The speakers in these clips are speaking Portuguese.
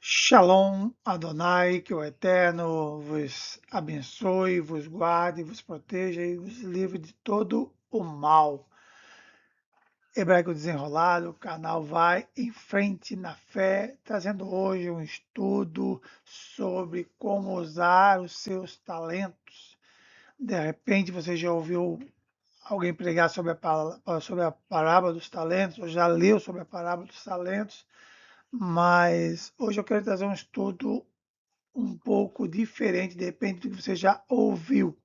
Shalom Adonai, que o Eterno vos abençoe, vos guarde, vos proteja e vos livre de todo o mal. Hebraico Desenrolado, o canal vai em frente na fé, trazendo hoje um estudo sobre como usar os seus talentos. De repente você já ouviu alguém pregar sobre a parábola dos talentos, ou já leu sobre a parábola dos talentos, mas hoje eu quero trazer um estudo um pouco diferente, depende do que você já ouviu.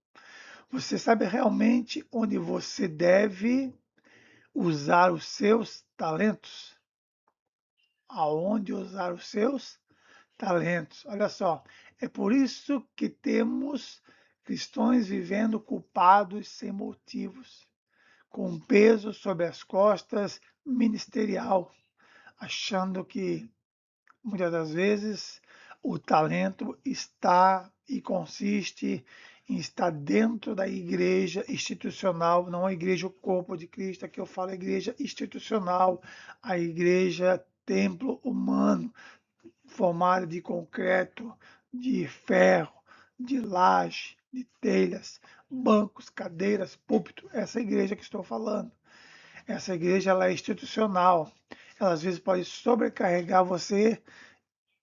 Você sabe realmente onde você deve usar os seus talentos? Aonde usar os seus talentos? Olha só, é por isso que temos cristãos vivendo culpados sem motivos, com um peso sobre as costas ministerial, achando que muitas das vezes o talento está e consiste em estar dentro da igreja institucional, não a igreja o corpo de Cristo, aqui eu falo a igreja institucional, a igreja templo humano, formada de concreto, de ferro, de laje, de telhas, bancos, cadeiras, púlpito, essa igreja que estou falando. Essa igreja ela é institucional, ela às vezes pode sobrecarregar você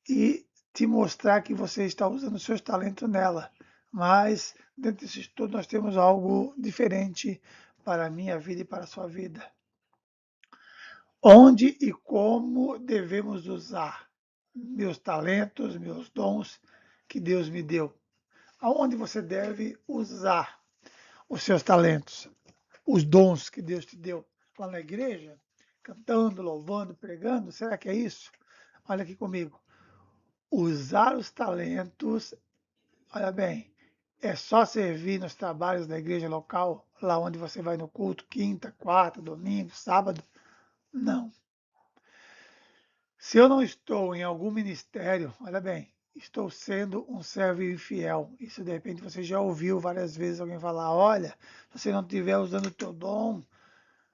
e te mostrar que você está usando seus talentos nela. Mas dentro desse estudo nós temos algo diferente para a minha vida e para a sua vida. Onde e como devemos usar meus talentos, meus dons que Deus me deu? Aonde você deve usar os seus talentos, os dons que Deus te deu? Lá na igreja? Cantando, louvando, pregando? Será que é isso? Olha aqui comigo. Usar os talentos, olha bem, é só servir nos trabalhos da igreja local, lá onde você vai no culto, quinta, quarta, domingo, sábado? Não. Se eu não estou em algum ministério, olha bem, estou sendo um servo infiel. Isso de repente você já ouviu várias vezes alguém falar, olha, se você não estiver usando o teu dom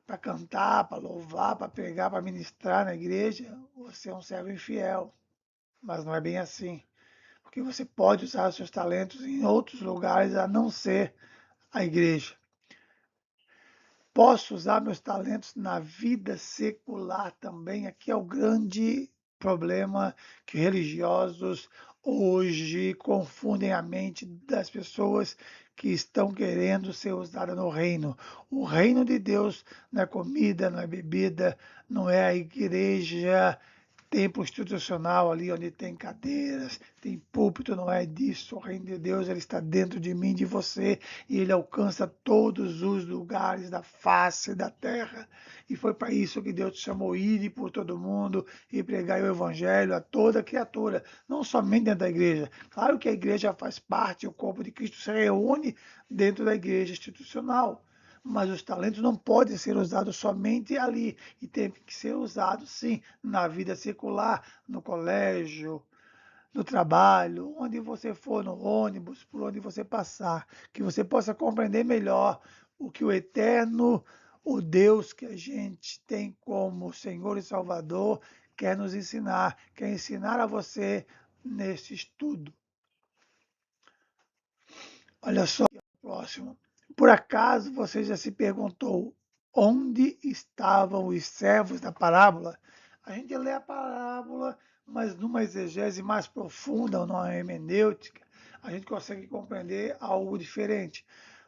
para cantar, para louvar, para pregar, para ministrar na igreja, você é um servo infiel. Mas não é bem assim. Porque você pode usar os seus talentos em outros lugares a não ser a igreja. Posso usar meus talentos na vida secular também. Aqui é o grande problema que religiosos hoje confundem a mente das pessoas que estão querendo ser usadas no reino. O reino de Deus não é comida, não é bebida, não é a igreja templo institucional ali onde tem cadeiras, tem púlpito, não é disso. O reino de Deus ele está dentro de mim, de você, e ele alcança todos os lugares da face da terra. E foi para isso que Deus te chamou, ir por todo mundo e pregar o evangelho a toda criatura, não somente dentro da igreja. Claro que a igreja faz parte, o corpo de Cristo se reúne dentro da igreja institucional, mas os talentos não podem ser usados somente ali, e tem que ser usados, sim, na vida secular, no colégio, no trabalho, onde você for, no ônibus, por onde você passar, que você possa compreender melhor o que o eterno, o Deus que a gente tem como Senhor e Salvador, quer nos ensinar, quer ensinar a você nesse estudo. Olha só, próximo. Por acaso você já se perguntou onde estavam os servos da parábola? A gente lê a parábola, mas numa exegese mais profunda, numa hermenêutica, a gente consegue compreender algo diferente.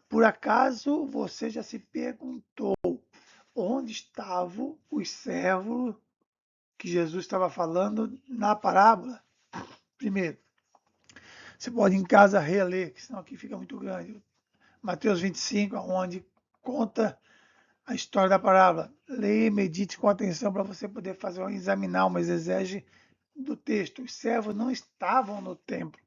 Por acaso você já se perguntou onde estavam os servos que Jesus estava falando na parábola? Primeiro, você pode em casa reler, que senão aqui fica muito grande. Mateus 25, onde conta a história da parábola. Leia e medite com atenção para você poder examinar uma exegese do texto. Os servos não estavam no templo.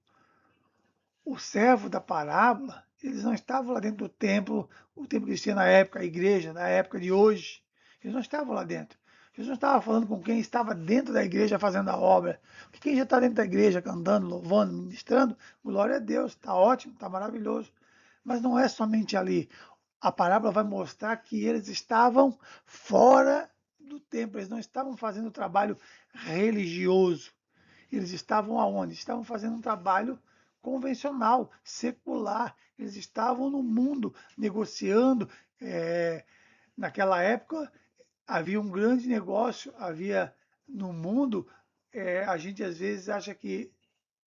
O servo da parábola, eles não estavam lá dentro do templo, o templo que existia na época, a igreja, na época de hoje. Eles não estavam lá dentro. Jesus não estava falando com quem estava dentro da igreja fazendo a obra. Porque quem já está dentro da igreja, cantando, louvando, ministrando, glória a Deus, está ótimo, está maravilhoso. Mas não é somente ali. A parábola vai mostrar que eles estavam fora do templo, eles não estavam fazendo trabalho religioso. Eles estavam aonde? Estavam fazendo um trabalho convencional, secular. Eles estavam no mundo negociando. Naquela época havia um grande negócio, havia no mundo. A gente às vezes acha que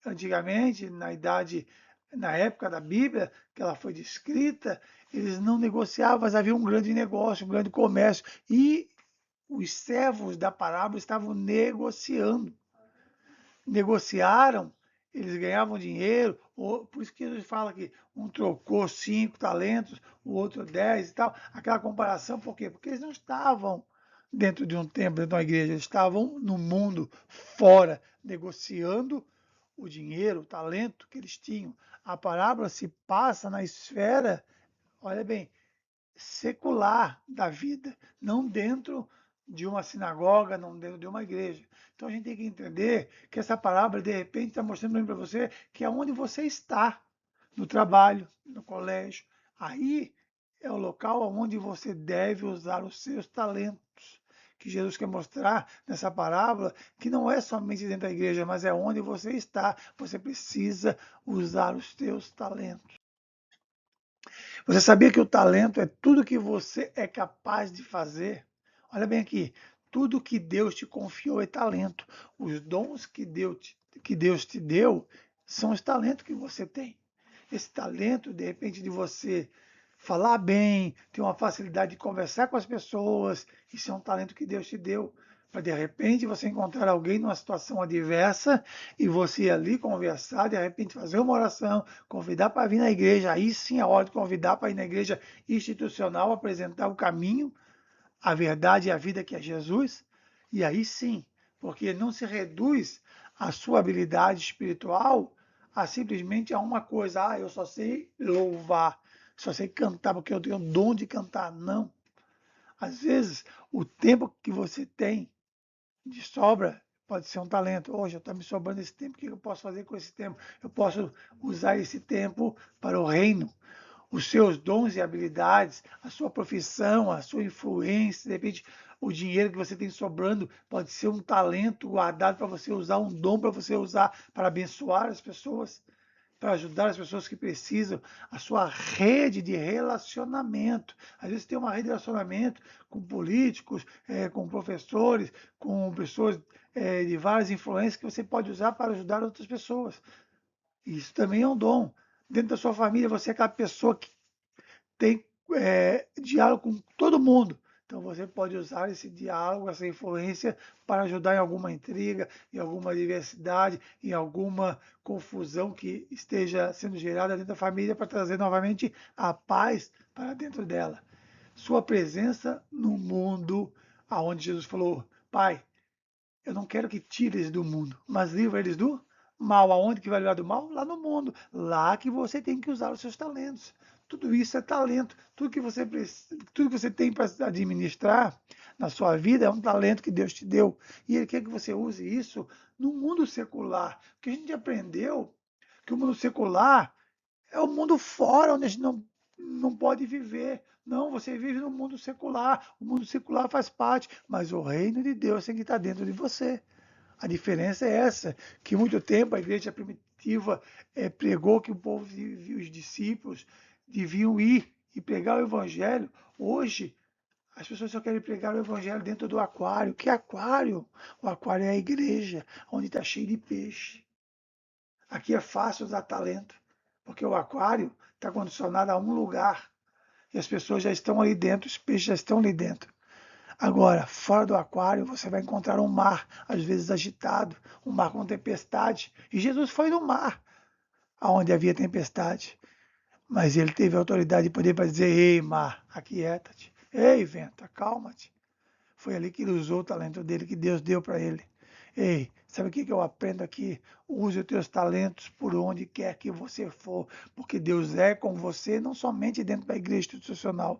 antigamente, na época da Bíblia, que ela foi descrita, eles não negociavam, mas havia um grande negócio, um grande comércio. E os servos da parábola estavam negociando. Negociaram, eles ganhavam dinheiro, por isso que ele fala que um trocou 5 talentos, o outro 10 e tal. Aquela comparação, por quê? Porque eles não estavam dentro de um templo, dentro de uma igreja, eles estavam no mundo fora, negociando o dinheiro, o talento que eles tinham. A parábola se passa na esfera, olha bem, secular da vida, não dentro de uma sinagoga, não dentro de uma igreja. Então a gente tem que entender que essa parábola, de repente, está mostrando para você que é onde você está, no trabalho, no colégio. Aí é o local onde você deve usar os seus talentos. Que Jesus quer mostrar nessa parábola que não é somente dentro da igreja, mas é onde você está. Você precisa usar os seus talentos. Você sabia que o talento é tudo que você é capaz de fazer? Olha bem aqui, tudo que Deus te confiou é talento. Os dons que Deus te deu são os talentos que você tem. Esse talento, de repente, de você falar bem, ter uma facilidade de conversar com as pessoas, isso é um talento que Deus te deu. Para de repente você encontrar alguém numa situação adversa e você ir ali conversar, de repente fazer uma oração, convidar para vir na igreja. Aí sim é hora de convidar para ir na igreja institucional, apresentar o caminho, a verdade e a vida que é Jesus. E aí sim, porque não se reduz a sua habilidade espiritual a simplesmente a uma coisa. Eu só sei louvar, só sei cantar porque eu tenho o dom de cantar. Não. Às vezes, o tempo que você tem de sobra pode ser um talento. Hoje está me sobrando esse tempo, o que eu posso fazer com esse tempo? Eu posso usar esse tempo para o reino. Os seus dons e habilidades, a sua profissão, a sua influência, de repente o dinheiro que você tem sobrando pode ser um talento guardado para você usar, um dom para você usar para abençoar as pessoas, para ajudar as pessoas que precisam, a sua rede de relacionamento. Às vezes tem uma rede de relacionamento com políticos, com professores, com pessoas de várias influências que você pode usar para ajudar outras pessoas. Isso também é um dom. Dentro da sua família, você é aquela pessoa que tem diálogo com todo mundo. Então você pode usar esse diálogo, essa influência para ajudar em alguma intriga, em alguma diversidade, em alguma confusão que esteja sendo gerada dentro da família para trazer novamente a paz para dentro dela. Sua presença no mundo, aonde Jesus falou: Pai, eu não quero que tire eles do mundo, mas livra eles do mal. Aonde que vai livrar do mal? Lá no mundo. Lá que você tem que usar os seus talentos. Tudo isso é talento. Tudo que você tem para administrar na sua vida é um talento que Deus te deu. E Ele quer que você use isso no mundo secular. Porque a gente aprendeu que o mundo secular é o mundo fora, onde a gente não pode viver. Não, você vive no mundo secular. O mundo secular faz parte, mas o reino de Deus tem que estar dentro de você. A diferença é essa, que muito tempo a igreja primitiva pregou que o povo, os discípulos, deviam ir e pregar o evangelho. Hoje, as pessoas só querem pregar o evangelho dentro do aquário. Que aquário? O aquário é a igreja, onde está cheio de peixe. Aqui é fácil usar talento, porque o aquário está condicionado a um lugar e as pessoas já estão ali dentro, os peixes já estão ali dentro. Agora, fora do aquário, você vai encontrar um mar, às vezes agitado, um mar com tempestade. E Jesus foi no mar, aonde havia tempestade. Mas ele teve autoridade e poder para dizer: Ei, mar, aquieta-te. Ei, vento, acalma-te. Foi ali que ele usou o talento dele, que Deus deu para ele. Ei, sabe o que eu aprendo aqui? Use os teus talentos por onde quer que você for, porque Deus é com você, não somente dentro da igreja institucional,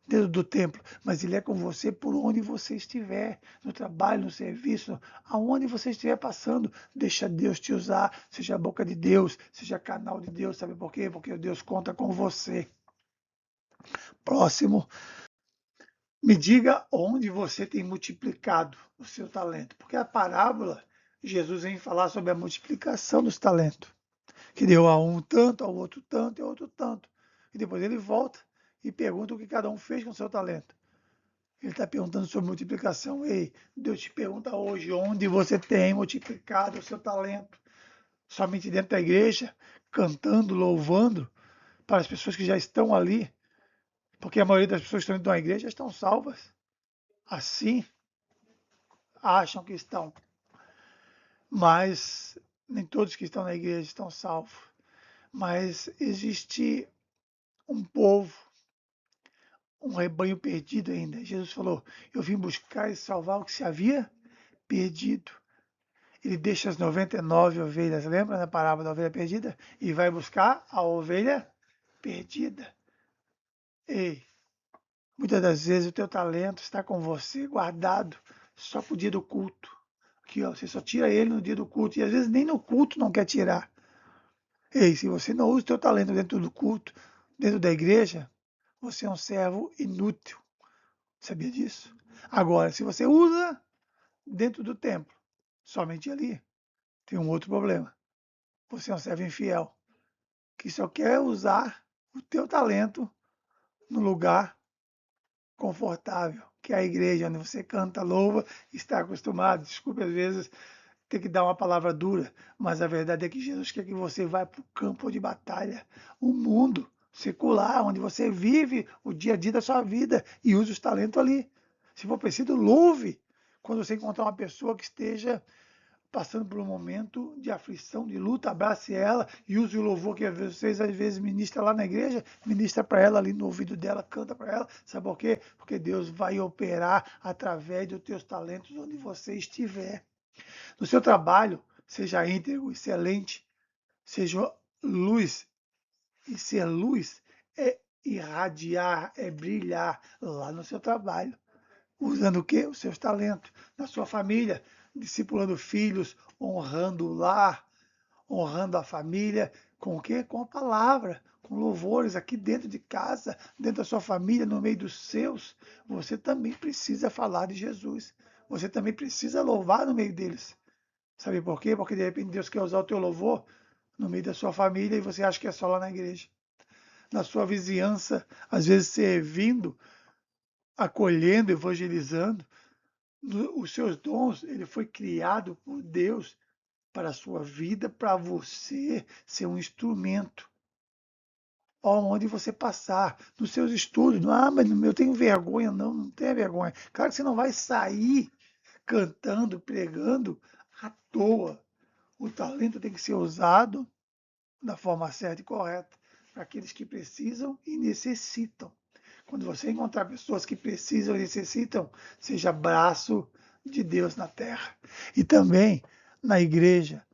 dentro do templo, mas Ele é com você por onde você estiver, no trabalho, no serviço, aonde você estiver passando. Deixa Deus te usar, seja a boca de Deus, seja canal de Deus, sabe por quê? Porque Deus conta com você. Próximo. Me diga onde você tem multiplicado o seu talento, porque a parábola Jesus vem falar sobre a multiplicação dos talentos, que deu a um tanto, ao outro tanto e ao outro tanto. E depois ele volta e pergunta o que cada um fez com o seu talento. Ele está perguntando sobre multiplicação. Ei, Deus te pergunta hoje onde você tem multiplicado o seu talento. Somente dentro da igreja, cantando, louvando, para as pessoas que já estão ali, porque a maioria das pessoas que estão dentro da igreja estão salvas. Assim, acham que estão, mas nem todos que estão na igreja estão salvos. Mas existe um povo, um rebanho perdido ainda. Jesus falou: eu vim buscar e salvar o que se havia perdido. Ele deixa as 99 ovelhas, lembra da parábola da ovelha perdida? E vai buscar a ovelha perdida. Ei, muitas das vezes o teu talento está com você guardado só para o dia do culto. Aqui, ó, você só tira ele no dia do culto e às vezes nem no culto não quer tirar. Ei, se você não usa o teu talento dentro do culto, dentro da igreja, você é um servo inútil. Sabia disso? Agora, se você usa dentro do templo, somente ali, tem um outro problema. Você é um servo infiel, que só quer usar o teu talento no lugar confortável, que é a igreja, onde você canta, louva, está acostumado. Desculpe, às vezes, ter que dar uma palavra dura, mas a verdade é que Jesus quer que você vá para o campo de batalha, o mundo secular, onde você vive o dia a dia da sua vida e use os talentos ali. Se for preciso, louve quando você encontrar uma pessoa que esteja passando por um momento de aflição, de luta, abrace ela e use o louvor que vocês às vezes ministram lá na igreja, ministra para ela ali no ouvido dela, canta para ela. Sabe por quê? Porque Deus vai operar através dos teus talentos onde você estiver. No seu trabalho, seja íntegro, excelente, seja luz. E ser luz é irradiar, é brilhar lá no seu trabalho. Usando o quê? Os seus talentos. Na sua família, discipulando filhos, honrando o lar, honrando a família. Com o quê? Com a palavra, com louvores aqui dentro de casa, dentro da sua família, no meio dos seus. Você também precisa falar de Jesus. Você também precisa louvar no meio deles. Sabe por quê? Porque de repente Deus quer usar o teu louvor no meio da sua família e você acha que é só lá na igreja. Na sua vizinhança, às vezes servindo, acolhendo, evangelizando. Os seus dons, ele foi criado por Deus para a sua vida, para você ser um instrumento. Onde você passar, nos seus estudos. Mas eu tenho vergonha. Não, não tenha vergonha. Claro que você não vai sair cantando, pregando à toa. O talento tem que ser usado da forma certa e correta para aqueles que precisam e necessitam. Quando você encontrar pessoas que precisam e necessitam, seja braço de Deus na terra. E também na igreja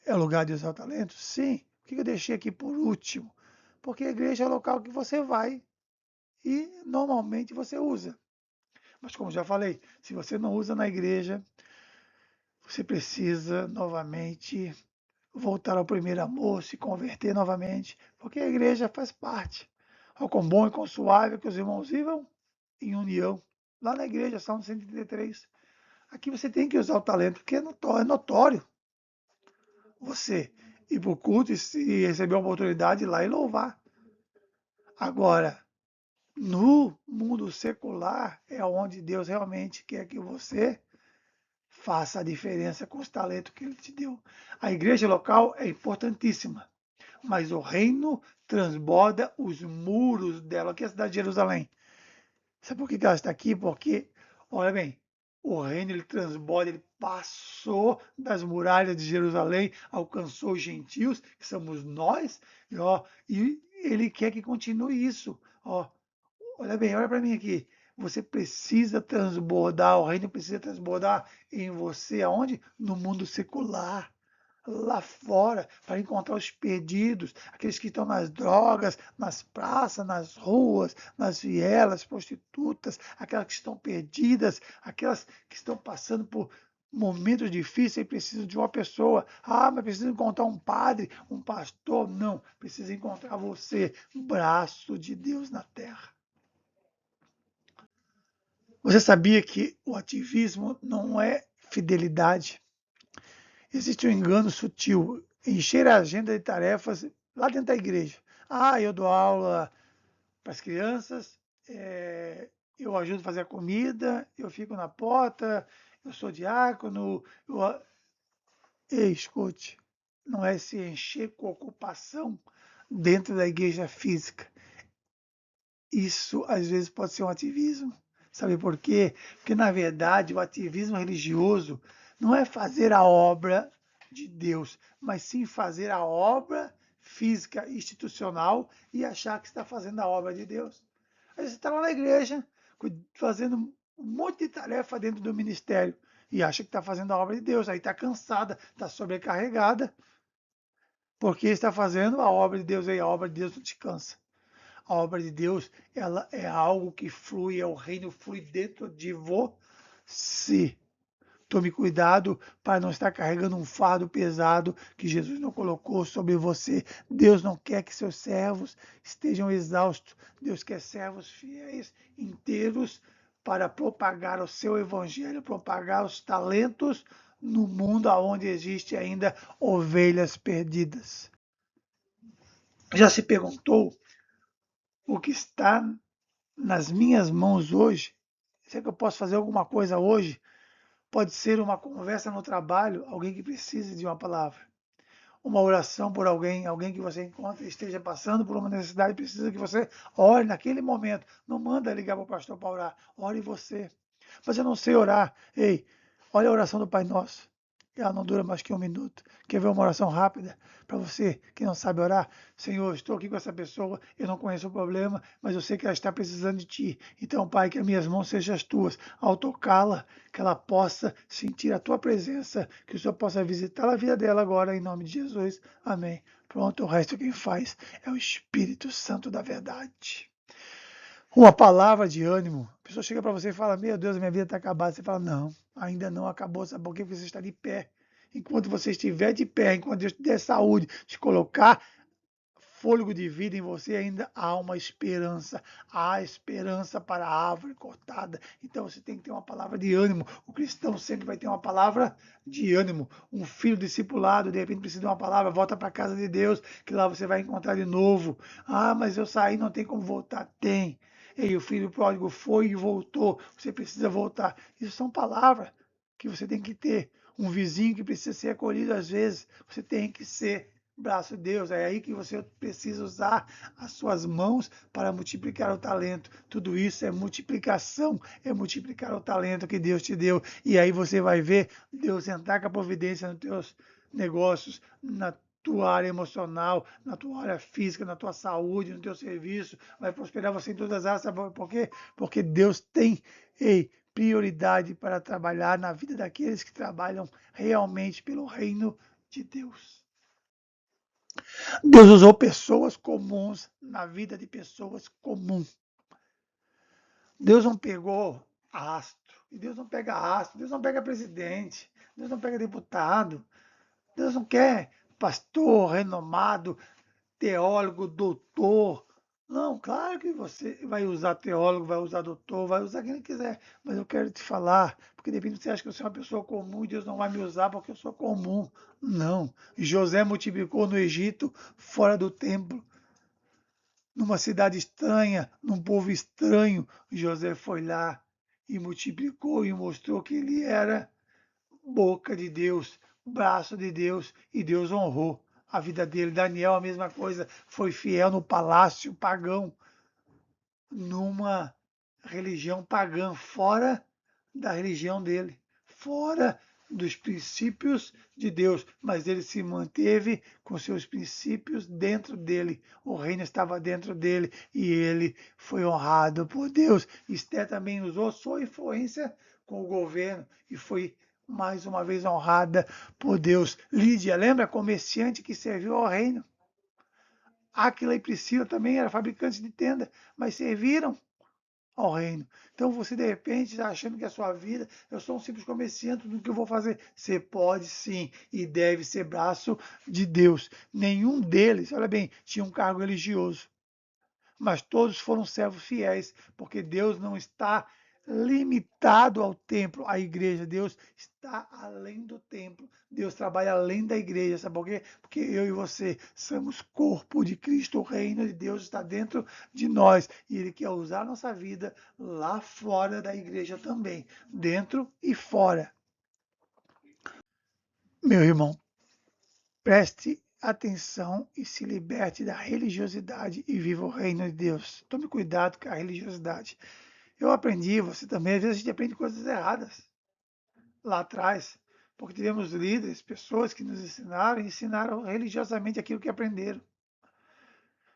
é o lugar de usar o talento? Sim. Por que eu deixei aqui por último? Porque a igreja é o local que você vai e normalmente você usa. Mas como já falei, se você não usa na igreja, você precisa novamente voltar ao primeiro amor, se converter novamente, porque a igreja faz parte. Ó, quão bom e quão suave que os irmãos vivam em união. Lá na igreja, Salmo 133. Aqui você tem que usar o talento, porque é notório você ir para o culto e receber a oportunidade de ir lá e louvar. Agora, no mundo secular, é onde Deus realmente quer que você faça a diferença com os talentos que Ele te deu. A igreja local é importantíssima, mas o reino transborda os muros dela, que é a cidade de Jerusalém. Sabe por que ela está aqui? Porque, olha bem, o reino ele transborda, ele passou das muralhas de Jerusalém, alcançou os gentios, que somos nós, e ele quer que continue isso. Ó, olha bem, olha para mim aqui. Você precisa transbordar, o reino precisa transbordar em você, aonde? No mundo secular, lá fora, para encontrar os perdidos, aqueles que estão nas drogas, nas praças, nas ruas, nas vielas, prostitutas, aquelas que estão perdidas, aquelas que estão passando por momentos difíceis e precisam de uma pessoa. Ah, mas precisa encontrar um padre, um pastor. Não, precisa encontrar você, braço de Deus na terra. Você sabia que o ativismo não é fidelidade? Existe um engano sutil, encher a agenda de tarefas lá dentro da igreja. Ah, eu dou aula para as crianças, eu ajudo a fazer a comida, eu fico na porta, eu sou diácono. Ei, escute, não é se encher com ocupação dentro da igreja física. Isso às vezes pode ser um ativismo. Sabe por quê? Porque na verdade o ativismo religioso não é fazer a obra de Deus, mas sim fazer a obra física, institucional e achar que está fazendo a obra de Deus. Aí você está lá na igreja, fazendo um monte de tarefa dentro do ministério e acha que está fazendo a obra de Deus. Aí está cansada, está sobrecarregada, porque está fazendo a obra de Deus e a obra de Deus não te cansa. A obra de Deus, ela é algo que flui, é o reino flui dentro de você. Tome cuidado para não estar carregando um fardo pesado que Jesus não colocou sobre você. Deus não quer que seus servos estejam exaustos. Deus quer servos fiéis, inteiros, para propagar o seu evangelho, propagar os talentos no mundo onde existe ainda ovelhas perdidas. Já se perguntou o que está nas minhas mãos hoje? Será que eu posso fazer alguma coisa hoje? Pode ser uma conversa no trabalho, alguém que precise de uma palavra. Uma oração por alguém, alguém que você encontra e esteja passando por uma necessidade, precisa que você ore naquele momento. Não manda ligar para o pastor para orar, ore você. Mas eu não sei orar. Ei, olha a oração do Pai Nosso. Ela não dura mais que 1 minuto. Quer ver uma oração rápida para você que não sabe orar? Senhor, estou aqui com essa pessoa, eu não conheço o problema, mas eu sei que ela está precisando de Ti. Então, Pai, que as minhas mãos sejam as Tuas. Ao tocá-la, que ela possa sentir a Tua presença, que o Senhor possa visitar a vida dela agora, em nome de Jesus. Amém. Pronto, o resto quem faz é o Espírito Santo da verdade. Uma palavra de ânimo. A pessoa chega para você e fala: Meu Deus, a minha vida está acabada. Você fala: Não, ainda não acabou. Sabe por quê? Porque você está de pé. Enquanto você estiver de pé, enquanto Deus te der saúde, te colocar fôlego de vida em você, ainda há uma esperança. Há esperança para a árvore cortada. Então você tem que ter uma palavra de ânimo. O cristão sempre vai ter uma palavra de ânimo. Um filho discipulado, de repente, precisa de uma palavra. Volta para a casa de Deus, que lá você vai encontrar de novo. Ah, mas eu saí, não tem como voltar. Tem. E o filho pródigo foi e voltou. Você precisa voltar. Isso são palavras que você tem que ter. Um vizinho que precisa ser acolhido às vezes. Você tem que ser braço de Deus. É aí que você precisa usar as suas mãos para multiplicar o talento. Tudo isso é multiplicação, é multiplicar o talento que Deus te deu. E aí você vai ver Deus entrar com a providência nos teus negócios, na tua área emocional, na tua área física, na tua saúde, no teu serviço, vai prosperar você em todas as áreas. Sabe por quê? Porque Deus tem, prioridade para trabalhar na vida daqueles que trabalham realmente pelo reino de Deus. Deus usou pessoas comuns na vida de pessoas comuns. Deus não pegou astro, e Deus não pega astro, Deus não pega presidente, Deus não pega deputado, Deus não quer pastor renomado, teólogo, doutor. Não, claro que você vai usar teólogo, vai usar doutor, vai usar quem ele quiser. Mas eu quero te falar, porque de repente você acha que eu sou uma pessoa comum e Deus não vai me usar porque eu sou comum. Não. José multiplicou no Egito, fora do templo, numa cidade estranha, num povo estranho. José foi lá e multiplicou e mostrou que ele era boca de Deus, braço de Deus, e Deus honrou a vida dele. Daniel, a mesma coisa, foi fiel no palácio pagão, numa religião pagã, fora da religião dele, fora dos princípios de Deus, mas ele se manteve com seus princípios dentro dele. O reino estava dentro dele e ele foi honrado por Deus. Esther também usou sua influência com o governo e foi mais uma vez honrada por Deus. Lídia, lembra? Comerciante que serviu ao reino. Áquila e Priscila também eram fabricantes de tenda, mas serviram ao reino. Então você de repente está achando que a sua vida, eu sou um simples comerciante, do que eu vou fazer? Você pode sim e deve ser braço de Deus. Nenhum deles, olha bem, tinha um cargo religioso, mas todos foram servos fiéis, porque Deus não está limitado ao templo, à igreja. Deus está além do templo. Deus trabalha além da igreja. Sabe por quê? Porque eu e você somos corpo de Cristo. O reino de Deus está dentro de nós. E Ele quer usar a nossa vida lá fora da igreja também. Dentro e fora. Meu irmão, preste atenção e se liberte da religiosidade e viva o reino de Deus. Tome cuidado com a religiosidade. Eu aprendi, você também, às vezes a gente aprende coisas erradas lá atrás, porque tivemos líderes, pessoas que nos ensinaram e ensinaram religiosamente aquilo que aprenderam.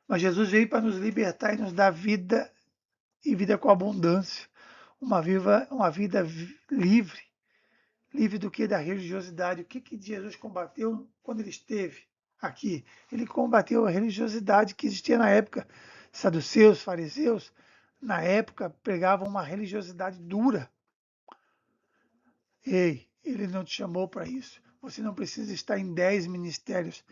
Mas Jesus veio para nos libertar e nos dar vida e vida com abundância. Uma vida livre. Livre do que? Da religiosidade. O que Jesus combateu quando ele esteve aqui? Ele combateu a religiosidade que existia na época. Saduceus, fariseus, na época pregavam uma religiosidade dura. Ei, ele não te chamou para isso. Você não precisa estar em 10 ministérios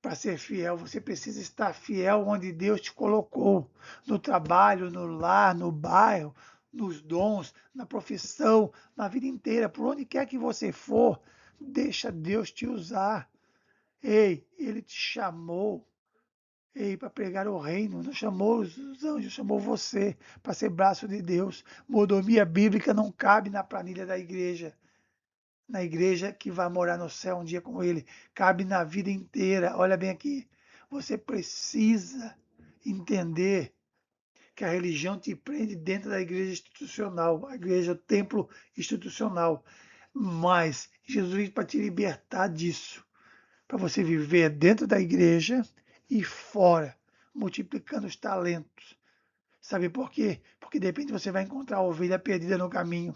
para ser fiel. Você precisa estar fiel onde Deus te colocou. No trabalho, no lar, no bairro, nos dons, na profissão, na vida inteira. Por onde quer que você for, deixa Deus te usar. Ei, Ele te chamou. Ei, para pregar o reino, não chamou os anjos, chamou você para ser braço de Deus. Mordomia bíblica não cabe na planilha da igreja. Na igreja que vai morar no céu um dia com ele. Cabe na vida inteira. Olha bem aqui. Você precisa entender que a religião te prende dentro da igreja institucional, a igreja, o templo institucional. Mas Jesus veio para te libertar disso, para você viver dentro da igreja e fora, multiplicando os talentos. Sabe por quê? Porque de repente você vai encontrar a ovelha perdida no caminho.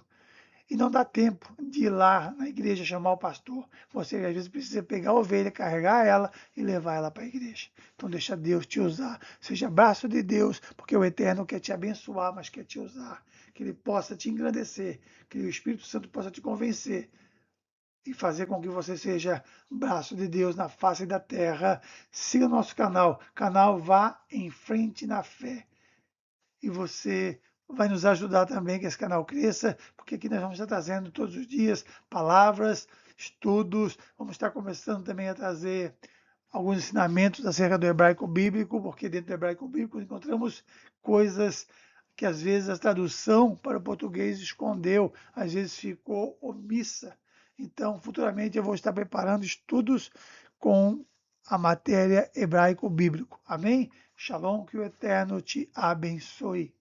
E não dá tempo de ir lá na igreja chamar o pastor. Você às vezes precisa pegar a ovelha, carregar ela e levar ela para a igreja. Então deixa Deus te usar. Seja braço de Deus, porque o Eterno quer te abençoar, mas quer te usar. Que Ele possa te engrandecer, que o Espírito Santo possa te convencer e fazer com que você seja braço de Deus na face da terra. Siga nosso canal Vá em Frente na Fé. E você vai nos ajudar também que esse canal cresça, porque aqui nós vamos estar trazendo todos os dias palavras, estudos, vamos estar começando também a trazer alguns ensinamentos acerca do hebraico bíblico, porque dentro do hebraico bíblico encontramos coisas que às vezes a tradução para o português escondeu, às vezes ficou omissa. Então, futuramente eu vou estar preparando estudos com a matéria hebraico-bíblico. Amém? Shalom, que o Eterno te abençoe.